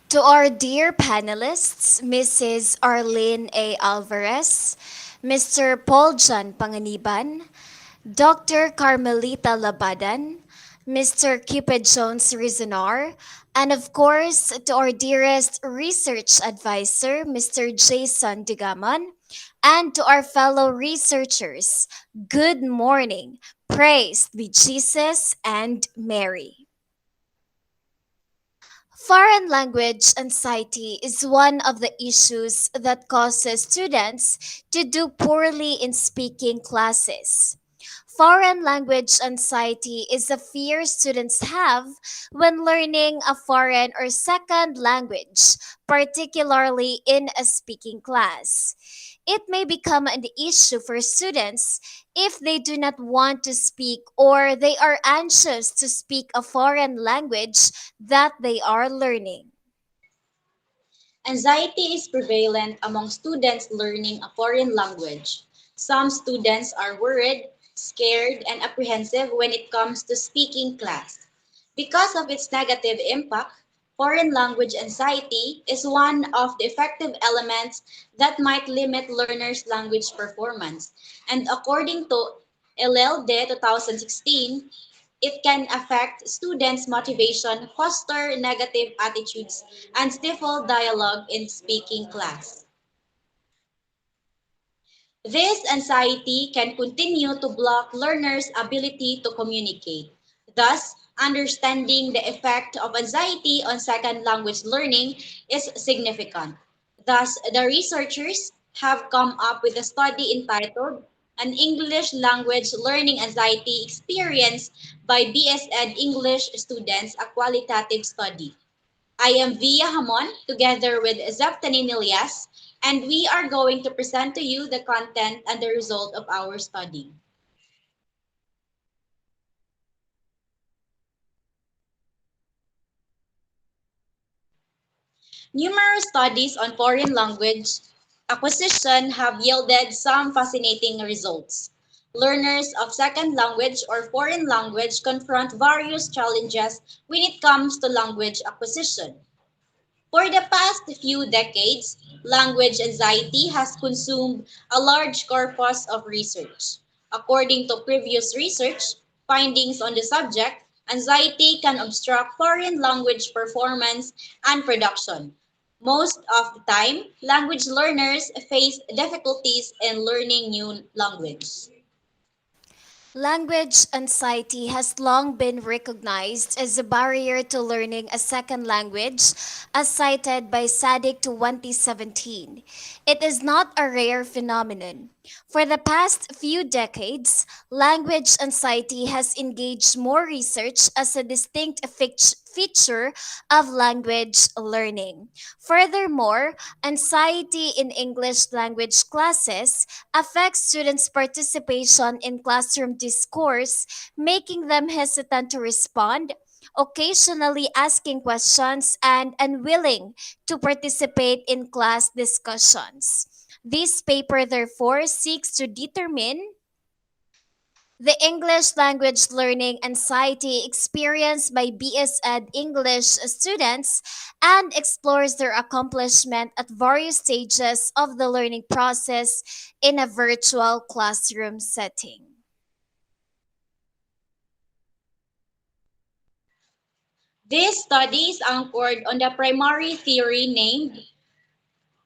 To our dear panelists, Mrs. Arlene A. Alvarez, Mr. Paul John Panganiban, Dr. Carmelita Labadan, Mr. Cupid Jones Rizonar, and of course, to our dearest research advisor, Mr. Jason Digamon, and to our fellow researchers, good morning. Praise be Jesus and Mary. Foreign language anxiety is one of the issues that causes students to do poorly in speaking classes. Foreign language anxiety is a fear students have when learning a foreign or second language, particularly in a speaking class. It may become an issue for students if they do not want to speak or they are anxious to speak a foreign language that they are learning. Anxiety is prevalent among students learning a foreign language. Some students are worried, scared, and apprehensive when it comes to speaking class. Because of its negative impact, foreign language anxiety is one of the effective elements that might limit learners' language performance. And according to LLD 2016, it can affect students' motivation, foster negative attitudes, and stifle dialogue in speaking class. This anxiety can continue to block learners' ability to communicate. Thus, understanding the effect of anxiety on second language learning is significant. Thus, the researchers have come up with a study entitled An English Language Learning Anxiety Experience by BS Ed English Students, a qualitative study. I am Via Hamon together with Zeptani Nilias, and we are going to present to you the content and the result of our study. Numerous studies on foreign language acquisition have yielded some fascinating results. Learners of second language or foreign language confront various challenges when it comes to language acquisition. For the past few decades, language anxiety has consumed a large corpus of research. According to previous research, findings on the subject, anxiety can obstruct foreign language performance and production. Most of the time, language learners face difficulties in learning new language. Language anxiety has long been recognized as a barrier to learning a second language, as cited by SADC 2017. It is not a rare phenomenon. For the past few decades, language anxiety has engaged more research as a distinct feature of language learning. Furthermore, anxiety in English language classes affects students' participation in classroom discourse, making them hesitant to respond, occasionally asking questions, and unwilling to participate in class discussions. This paper, therefore, seeks to determine the English language learning anxiety experienced by BS Ed English students and explores their accomplishment at various stages of the learning process in a virtual classroom setting. This study is anchored on the primary theory named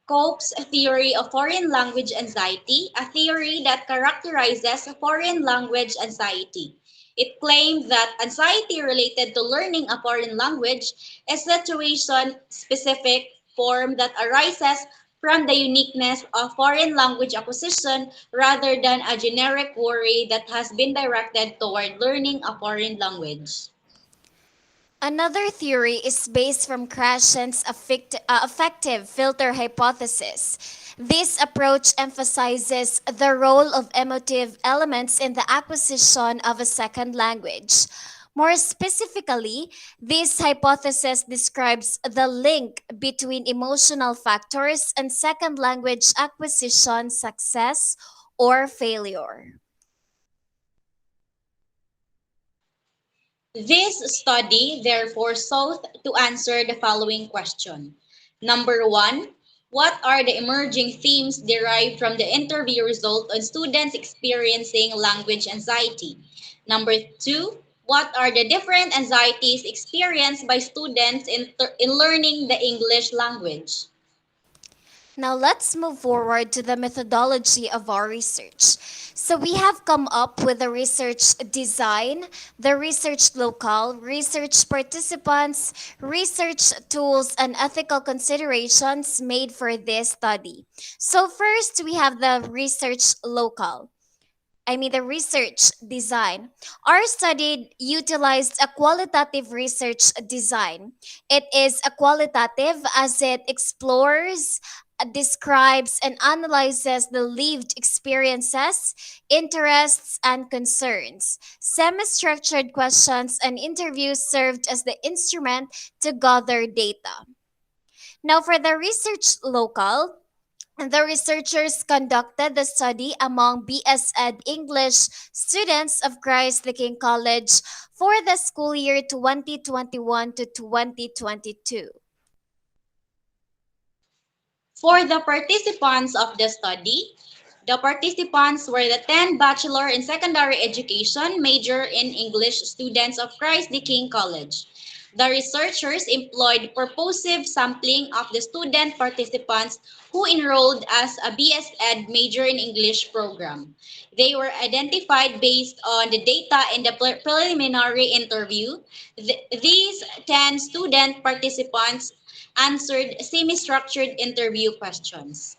Cope's theory of foreign language anxiety, a theory that characterizes foreign language anxiety. It claimed that anxiety related to learning a foreign language is a situation specific form that arises from the uniqueness of foreign language acquisition rather than a generic worry that has been directed toward learning a foreign language. Another theory is based from Krashen's affective filter hypothesis. This approach emphasizes the role of emotive elements in the acquisition of a second language. More specifically, this hypothesis describes the link between emotional factors and second language acquisition success or failure. This study therefore sought to answer the following question. Number one, what are the emerging themes derived from the interview result on students experiencing language anxiety? Number two, what are the different anxieties experienced by students in learning the English language? Now let's move forward to the methodology of our research. So we have come up with the research design, the research locale, research participants, research tools, and ethical considerations made for this study. So first we have the research locale. The research design. Our study utilized a qualitative research design. It is a qualitative as it explores, describes, and analyzes the lived experiences, interests, and concerns. Semi structured questions and interviews served as the instrument to gather data. Now, for the research local, the researchers conducted the study among BS Ed English students of Christ the King College for the school year 2021 to 2022. For the participants of the study, the participants were the 10 Bachelor in Secondary Education major in English students of Christ the King College. The researchers employed purposive sampling of the student participants who enrolled as a BS Ed major in English program. They were identified based on the data in the preliminary interview. These 10 student participants answered semi-structured interview questions.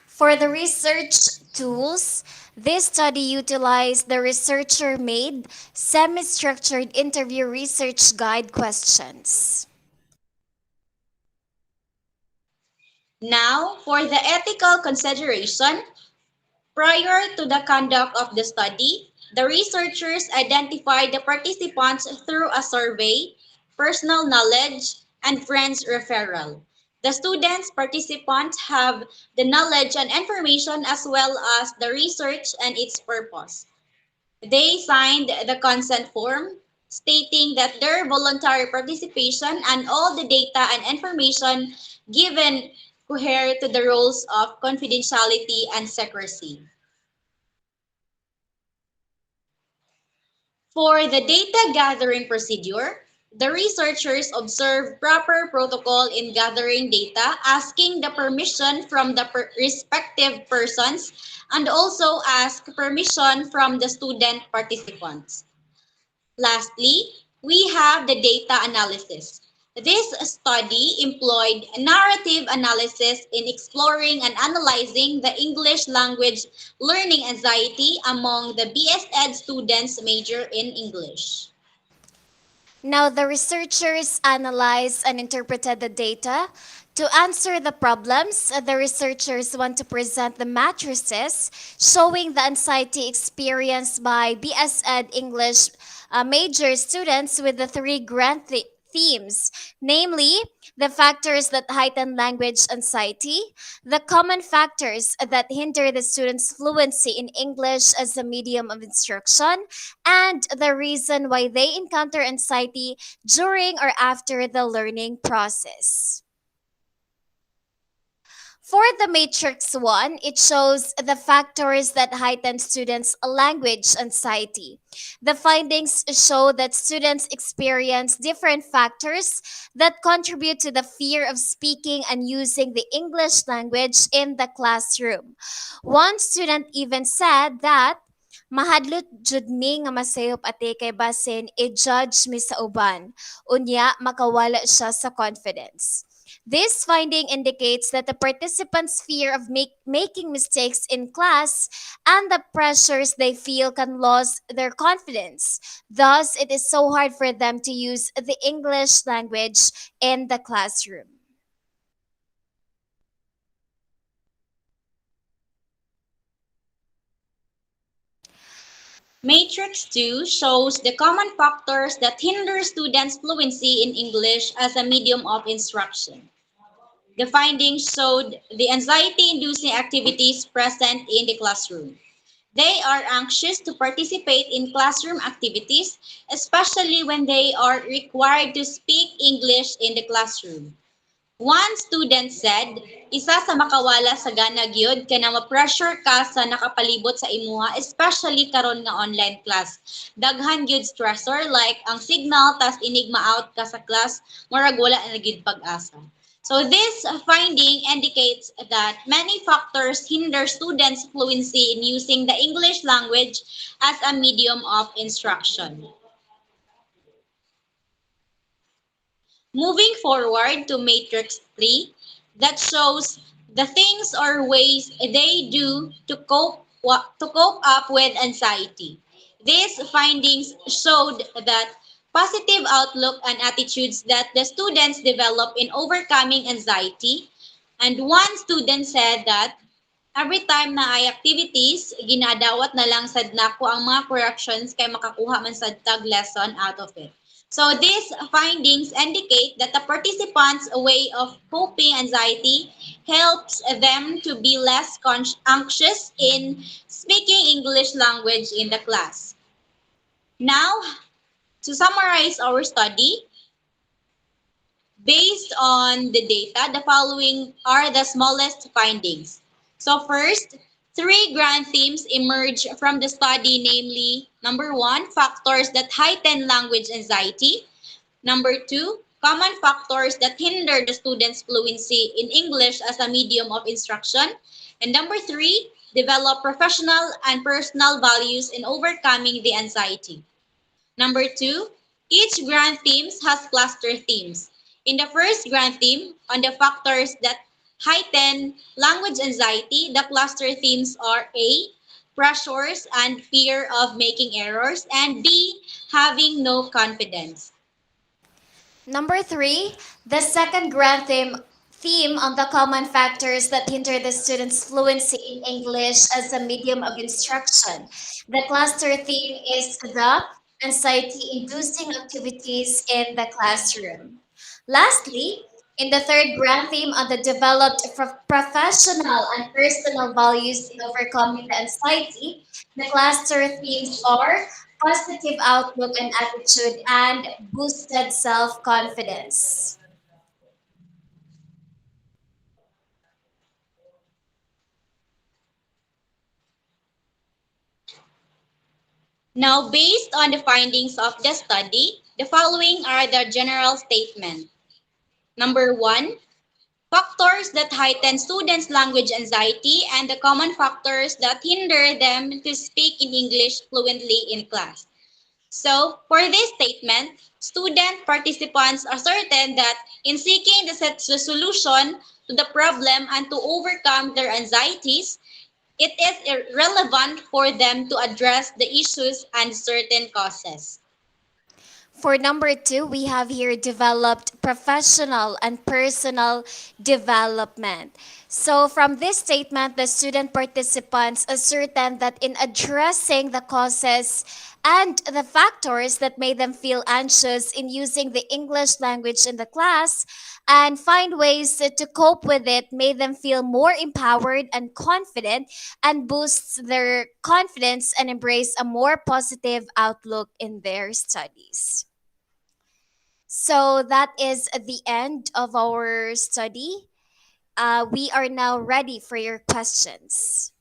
For the research tools, this study utilized the researcher made semi structured interview research guide questions. Now, for the ethical consideration, prior to the conduct of the study, the researchers identified the participants through a survey, personal knowledge, and friends referral. The students participants have the knowledge and information as well as the research and its purpose. They signed the consent form stating that their voluntary participation and all the data and information given cohere to the rules of confidentiality and secrecy. For the data gathering procedure, the researchers observed proper protocol in gathering data, asking the permission from the respective persons and also ask permission from the student participants. Lastly, we have the data analysis. This study employed narrative analysis in exploring and analyzing the English language learning anxiety among the BS Ed students major in English. Now, the researchers analyzed and interpreted the data. To answer the problems, the researchers want to present the matrices showing the anxiety experienced by BS Ed English major students with the three themes, namely the factors that heighten language anxiety, the common factors that hinder the students' fluency in English as a medium of instruction, and the reason why they encounter anxiety during or after the learning process. For the Matrix 1, it shows the factors that heighten students' language anxiety. The findings show that students experience different factors that contribute to the fear of speaking and using the English language in the classroom. One student even said that mahadlot jud mi nga masayop ate kay basin i-judge mi sa uban. Unya, makawala siya sa confidence. This finding indicates that the participants' fear of making mistakes in class and the pressures they feel can lose their confidence. Thus, it is so hard for them to use the English language in the classroom. Matrix 2 shows the common factors that hinder students' fluency in English as a medium of instruction. The findings showed the anxiety-inducing activities present in the classroom. They are anxious to participate in classroom activities, especially when they are required to speak English in the classroom. One student said, isa sa makawala sa gana gyud kay na ma-pressure ka sa nakapalibot sa imuha, especially karon nga online class. Daghan gyud stressor like ang signal tas inig ma-out ka sa class, murag wala na gyud pag-asa. So this finding indicates that many factors hinder students' fluency in using the English language as a medium of instruction. Moving forward to matrix 3, that shows the things or ways they do to cope up with anxiety. These findings showed that positive outlook and attitudes that the students develop in overcoming anxiety. And one student said that every time na ay activities, ginadawat na lang sad nako ang mga corrections kay makakuha man sad tag lesson out of it. So these findings indicate that the participants' way of coping anxiety helps them to be less anxious in speaking English language in the class. Now, to summarize our study, based on the data, the following are the smallest findings. So first, three grand themes emerge from the study, namely, number one, factors that heighten language anxiety. Number two, common factors that hinder the student's fluency in English as a medium of instruction. And number three, develop professional and personal values in overcoming the anxiety. Number two, each grand themes has cluster themes. In the first grand theme, on the factors that heighten language anxiety, the cluster themes are A, pressures and fear of making errors, and B, having no confidence. Number three, the second grand theme on the common factors that hinder the student's fluency in English as a medium of instruction. The cluster theme is the anxiety-inducing activities in the classroom. Lastly, in the third grand theme on the developed professional and personal values in overcoming the anxiety, the cluster themes are positive outlook and attitude, and boosted self confidence. Now, based on the findings of the study, the following are the general statement. Number one, factors that heighten students' language anxiety and the common factors that hinder them to speak in English fluently in class. So, for this statement, student participants are certain that in seeking the solution to the problem and to overcome their anxieties, it is relevant for them to address the issues and certain causes. For number two, we have here developed professional and personal development. So, from this statement, the student participants ascertain that in addressing the causes and the factors that made them feel anxious in using the English language in the class and find ways to cope with it made them feel more empowered and confident and boosts their confidence and embrace a more positive outlook in their studies. So that is the end of our study. We are now ready for your questions.